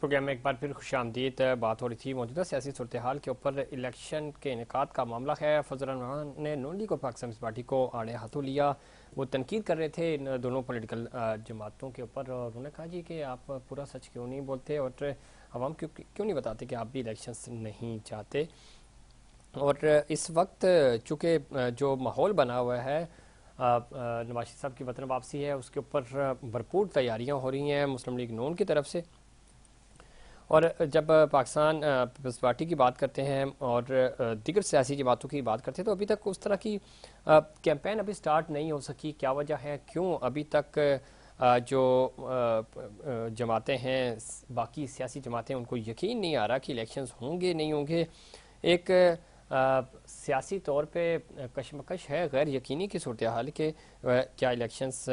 Programme میں ایک بار پھر خوش آمدید. بات ہو رہی تھی موجودہ سیاسی صورتحال کے اوپر. الیکشن کے انعقاد کا معاملہ ہے. فضل الرحمان نے نون لیگ اور پاکستان پیپلز پارٹی کو آڑے ہاتھوں لیا. وہ تنقید کر رہے تھے ان دونوں پولیٹیکل جماعتوں کے اوپر, اور انہوں نے کہا جی کہ آپ پورا سچ کیوں نہیں بولتے اور عوام کیوں نہیں بتاتے کہ آپ بھی الیکشنز نہیں چاہتے. اور اس وقت چونکہ جو ماحول بنا ہوا ہے, نواز شریف صاحب کی وطن واپسی ہے, اس کے اوپر بھرپور تیاریاں ہو رہی ہیں مسلم لیگ نون کی طرف سے. اور جب پاکستان پیپلز پارٹی کی بات کرتے ہیں اور دیگر سیاسی جماعتوں کی بات کرتے ہیں تو ابھی تک اس طرح کی کیمپین ابھی سٹارٹ نہیں ہو سکی. کیا وجہ ہے, کیوں ابھی تک جو جماعتیں ہیں, باقی سیاسی جماعتیں, ان کو یقین نہیں آ رہا کہ الیکشنز ہوں گے نہیں ہوں گے. ایک سیاسی طور پہ کشمکش ہے, غیر یقینی کی صورتحال کہ کیا الیکشنز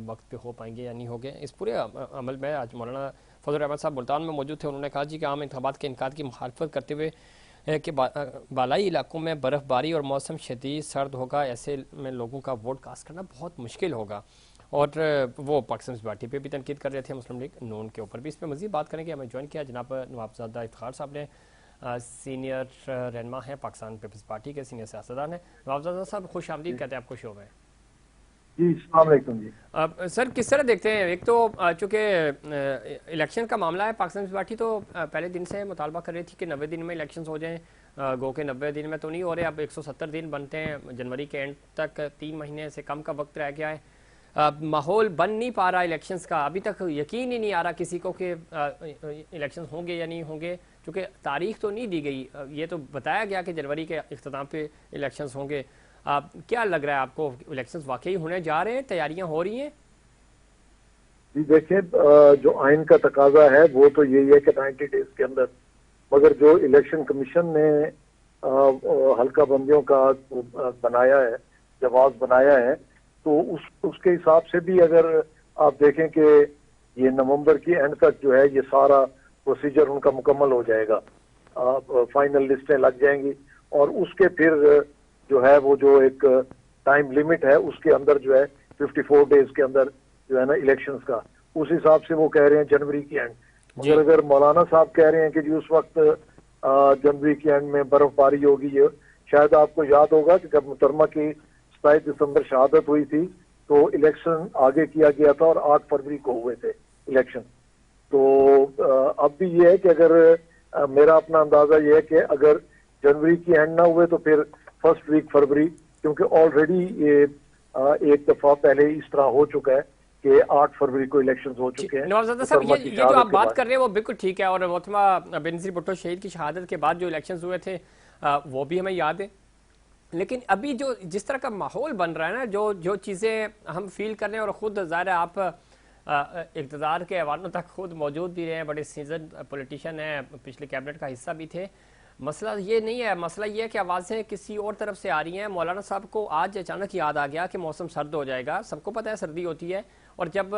وقت پہ ہو پائیں گے یا نہیں ہوگے. اس پورے عمل میں آج مولانا فضل الرحمان صاحب ملتان میں موجود تھے. انہوں نے کہا جی کہ عام انتخابات کے انعقاد کی مخالفت کرتے ہوئے کہ بالائی علاقوں میں برف باری اور موسم شدید سرد ہوگا, ایسے میں لوگوں کا ووٹ کاسٹ کرنا بہت مشکل ہوگا. اور وہ پاکستان پارٹی پہ بھی تنقید کر رہے تھے, مسلم لیگ نون کے اوپر بھی. اس پہ مزید بات کریں گے. ہمیں جوائن کیا جناب نوابزادہ افتخار صاحب نے, سینئر رہنما ہیں پاکستان پیپلز پارٹی کے, سینئر سیاستدان ہیں. نوابزادہ صاحب خوش آمدید کہتے ہیں آپ کو شو میں. جی السلام علیکم. جی سر کس طرح دیکھتے ہیں, ایک تو چونکہ الیکشن کا معاملہ ہے, پاکستان پیپلز پارٹی تو پہلے دن سے مطالبہ کر رہی تھی کہ 90 دن میں الیکشنز ہو جائیں, گو کہ 90 دن میں تو نہیں ہو رہے, اب 170 دن بنتے ہیں, جنوری کے اینڈ تک 3 مہینے سے کم کا وقت رہ گیا ہے. ماحول بن نہیں پا رہا الیکشنز کا, ابھی تک یقین ہی نہیں آ رہا کسی کو کہ الیکشنز ہوں گے یا نہیں ہوں گے, چونکہ تاریخ تو نہیں دی گئی. یہ تو بتایا گیا کہ جنوری کے اختتام پہ الیکشنز ہوں گے. کیا لگ رہا ہے آپ کو, الیکشنز واقعی ہونے جا رہے ہیں, تیاریاں ہو رہی ہیں؟ جی دیکھیں, جو آئین کا تقاضا ہے وہ تو یہی ہے کہ 90 ڈیز کے اندر, مگر جو الیکشن کمیشن نے حلقہ بندیوں کا بنایا ہے, جواز بنایا ہے, تو اس کے حساب سے بھی اگر آپ دیکھیں کہ یہ نومبر کی اینڈ تک جو ہے یہ سارا پروسیجر ان کا مکمل ہو جائے گا, فائنل لسٹیں لگ جائیں گی, اور اس کے پھر جو ہے وہ جو ایک ٹائم لیمٹ ہے اس کے اندر جو ہے 54 ڈیز کے اندر جو ہے نا الیکشنز کا, اس حساب سے وہ کہہ رہے ہیں جنوری کی اینڈ. مگر اگر مولانا صاحب کہہ رہے ہیں کہ جی اس وقت جنوری کی اینڈ میں برف باری ہوگی, یہ شاید آپ کو یاد ہوگا کہ جب محترمہ کی 27 دسمبر شہادت ہوئی تھی تو الیکشن آگے کیا گیا تھا اور 8 فروری کو ہوئے تھے الیکشن. تو اب بھی یہ ہے کہ اگر میرا اپنا اندازہ یہ ہے کہ اگر جنوری کی اینڈ نہ ہوئے تو پھر فرسٹ ویک فروری, کیونکہ آلریڈی یہ ایک دفعہ پہلے اس طرح ہو چکا ہے کہ 8 فروری کو الیکشنز ہو چکے ہیں. نوابزادہ صاحب یہ جو آپ بات کر رہے ہیں وہ بالکل ٹھیک ہے, اور محترمہ بینظیر بھٹو شہید کی شہادت کے بعد جو الیکشنز ہوئے تھے وہ بھی ہمیں یاد ہے. لیکن ابھی جو جس طرح کا ماحول بن رہا ہے نا, جو چیزیں ہم فیل کر رہے ہیں, اور خود ظاہر ہے آپ اقتدار کے ایوانوں تک خود موجود بھی رہے ہیں, بڑے سیزن پولیٹیشین ہیں, پچھلے کیبنٹ کا حصہ بھی تھے. مسئلہ یہ نہیں ہے, مسئلہ یہ ہے کہ آوازیں کسی اور طرف سے آ رہی ہیں. مولانا صاحب کو آج اچانک یاد آ گیا کہ موسم سرد ہو جائے گا, سب کو پتہ ہے سردی ہوتی ہے, اور جب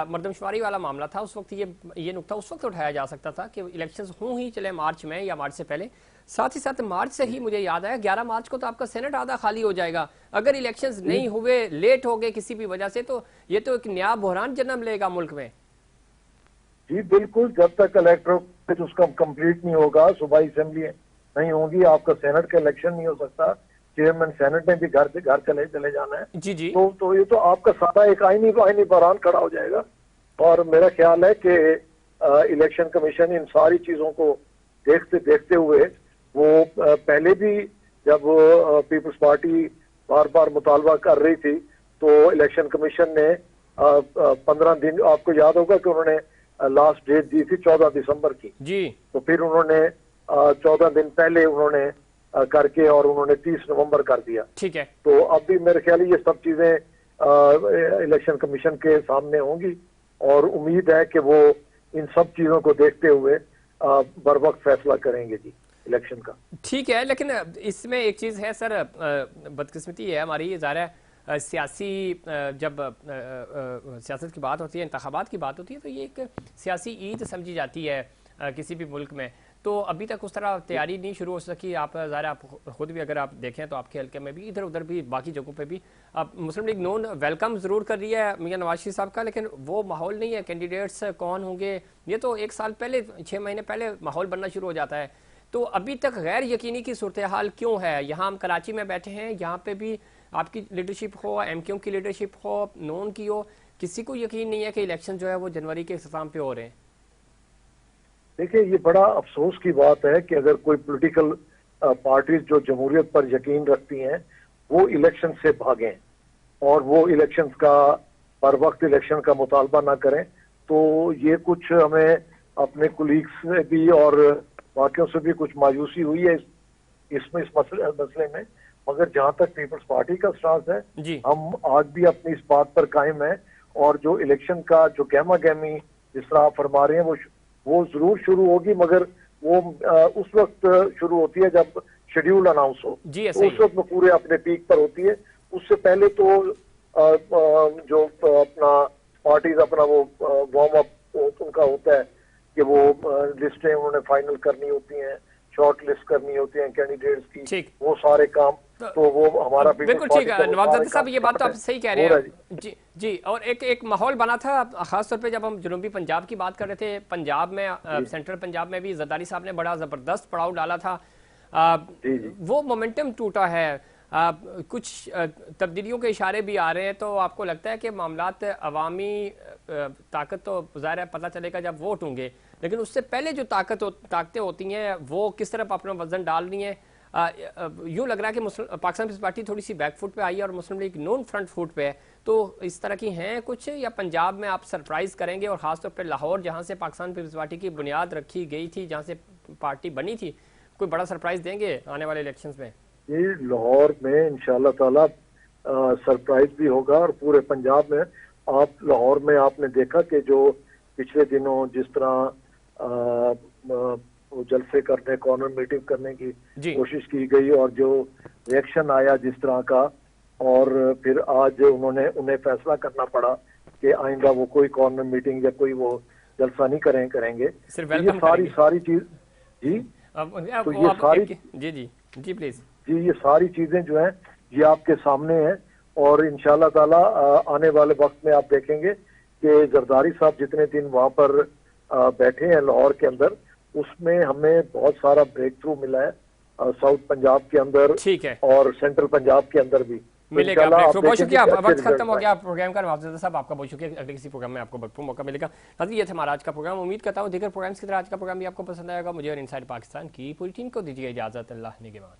مردم شماری والا معاملہ تھا اس وقت یہ نقطہ اس وقت اٹھایا جا سکتا تھا کہ الیکشنز ہوں ہی چلے مارچ میں یا مارچ سے پہلے. ساتھ ہی ساتھ مارچ سے ہی مجھے یاد آیا 11 مارچ کو تو آپ کا سینٹ آدھا خالی ہو جائے گا. اگر الیکشنز نہیں ہوئے, لیٹ ہو گئے کسی بھی وجہ سے, تو یہ تو ایک نیا بحران جنم لے گا ملک میں. جی بالکل, جب تک الیکٹرل اس کا کمپلیٹ نہیں ہوگا, صوبائی اسمبلی نہیں ہوگی, آپ کا سینٹ کا الیکشن نہیں ہو سکتا, چیئرمین سینٹ نے بھی گھر چلے جانا ہے. جی جی تو یہ تو آپ کا سادہ ایک آئینی بحران کھڑا ہو جائے گا. اور میرا خیال ہے کہ الیکشن کمیشن ان ساری چیزوں کو دیکھتے ہوئے, وہ پہلے بھی جب پیپلز پارٹی بار بار مطالبہ کر رہی تھی تو الیکشن کمیشن نے 15 دن, آپ کو یاد ہوگا کہ انہوں نے لاسٹ ڈیٹ دی تھی 14 دسمبر کی. جی تو پھر انہوں نے 14 دن پہلے انہوں نے کر کے, اور انہوں نے 30 نومبر کر دیا. ٹھیک ہے, تو اب بھی میرے خیال یہ سب چیزیں الیکشن کمیشن کے سامنے ہوں گی, اور امید ہے کہ وہ ان سب چیزوں کو دیکھتے ہوئے بر وقت فیصلہ کریں گے جی الیکشن کا. ٹھیک ہے, لیکن اس میں ایک چیز ہے سر, بدقسمتی ہے ہماری, ظاہر ہے سیاسی جب سیاست کی بات ہوتی ہے, انتخابات کی بات ہوتی ہے, تو یہ ایک سیاسی عید سمجھی جاتی ہے کسی بھی ملک میں. تو ابھی تک اس طرح تیاری نہیں شروع ہو سکی. آپ ظاہر آپ خود بھی اگر آپ دیکھیں تو آپ کے حلقے میں بھی ادھر ادھر بھی باقی جگہوں پہ بھی مسلم لیگ نون ویلکم ضرور کر رہی ہے میاں نواز شریف صاحب کا, لیکن وہ ماحول نہیں ہے. کینڈیڈیٹس کون ہوں گے یہ تو 1 سال پہلے 6 مہینے پہلے ماحول بننا شروع ہو جاتا ہے. تو ابھی تک غیر یقینی کی صورتحال کیوں ہے؟ یہاں ہم کراچی میں بیٹھے ہیں, یہاں پہ بھی آپ کی لیڈرشپ ہو, ایم کیو کی لیڈرشپ ہو, نون کی ہو, کسی کو یقین نہیں ہے کہ الیکشن جو ہے وہ جنوری کے اختتام پہ ہو رہے ہیں. دیکھیں یہ بڑا افسوس کی بات ہے کہ اگر کوئی پولیٹیکل پارٹیز جو جمہوریت پر یقین رکھتی ہیں وہ الیکشن سے بھاگیں اور وہ الیکشن کا ہر وقت الیکشن کا مطالبہ نہ کریں, تو یہ کچھ ہمیں اپنے کولیگز سے بھی اور باقیوں سے بھی کچھ مایوسی ہوئی ہے اس مسئلے میں. مگر جہاں تک پیپلز پارٹی کا سٹانس ہے جی ہم آج بھی اپنی اس بات پر قائم ہیں, اور جو الیکشن کا جو گہما گہمی جس طرح آپ فرما رہے ہیں وہ ضرور شروع ہوگی, مگر وہ اس وقت شروع ہوتی ہے جب شیڈیول اناؤنس ہو, جی تو اس وقت وہ پورے اپنے پیک پر ہوتی ہے. اس سے پہلے تو جو اپنا پارٹیز اپنا وہ وارم اپ ان کا ہوتا ہے کہ وہ لسٹیں انہوں نے فائنل کرنی ہوتی ہیں, شارٹ لسٹ کرنی ہوتی ہیں کینڈیڈیٹس کی, ٹھیک, وہ سارے کام تو وہ ہمارا بالکل ٹھیک ہے نواز زادہ صاحب, یہ بات تو آپ صحیح کہہ رہے ہیں. جی جی, اور ایک ماحول بنا تھا خاص طور پہ جب ہم جنوبی پنجاب کی بات کر رہے تھے. پنجاب میں سینٹرل پنجاب میں بھی زرداری صاحب نے بڑا زبردست پڑاؤ ڈالا تھا, وہ مومنٹم ٹوٹا ہے. کچھ تبدیلیوں کے اشارے بھی آ رہے ہیں, تو آپ کو لگتا ہے کہ معاملات عوامی طاقت تو ظاہر ہے پتہ چلے گا جب ووٹ ہوں گے, لیکن اس سے پہلے جو طاقتیں ہوتی ہیں وہ کس طرف اپنا وزن ڈال رہی ہیں؟ یوں لگ رہا ہے کہ پاکستان پیپلز پارٹی تھوڑی سی بیک فٹ پہ آئی ہے اور مسلم لیگ نون فرنٹ فٹ پہ ہے. تو اس طرح کی ہیں کچھ, یا پنجاب میں آپ سرپرائز کریں گے, اور خاص طور پہ لاہور جہاں سے پاکستان پیپلز پارٹی کی بنیاد رکھی گئی تھی, جہاں سے پارٹی بنی تھی, کوئی بڑا سرپرائز دیں گے آنے والے الیکشنز میں؟ یہ لاہور میں انشاءاللہ تعالی سرپرائز بھی ہوگا, اور پورے پنجاب میں. آپ لاہور میں آپ نے دیکھا کہ جو پچھلے دنوں جس طرح جلسے کرنے, کارنر میٹنگ کرنے کی کوشش کی گئی, اور جو ریئیکشن آیا جس طرح کا, اور پھر آج انہیں فیصلہ کرنا پڑا کہ آئندہ وہ کوئی کارنر میٹنگ یا کوئی وہ جلسہ نہیں کریں گے. یہ ساری چیز جی تو یہ ساری جی پلیز جی یہ ساری چیزیں جو ہیں یہ آپ کے سامنے ہیں, اور انشاءاللہ تعالی آنے والے وقت میں آپ دیکھیں گے کہ زرداری صاحب جتنے دن وہاں پر بیٹھے ہیں لاہور کے اندر, اس میں ہمیں بہت سارا بریک تھرو ملا ہے, ساؤتھ پنجاب کے اندر اور سینٹرل پنجاب کے اندر بھی ملے گا. بہت شکریہ, وقت ختم ہو گیا پروگرام کا. نواز زادہ صاحب آپ کا بہت شکریہ, اگلے کسی پروگرام میں آپ کو بھرپور موقع ملے گا. ناظرین یہ تھا ہمارا آج کا پروگرام, امید کرتا ہوں دیگر پروگرامز کی طرح آج کا پروگرام بھی آپ کو پسند آئے گا. مجھے اور انسائڈ پاکستان کی پوری ٹیم کو دیجیے اجازت. اللہ نگہبان.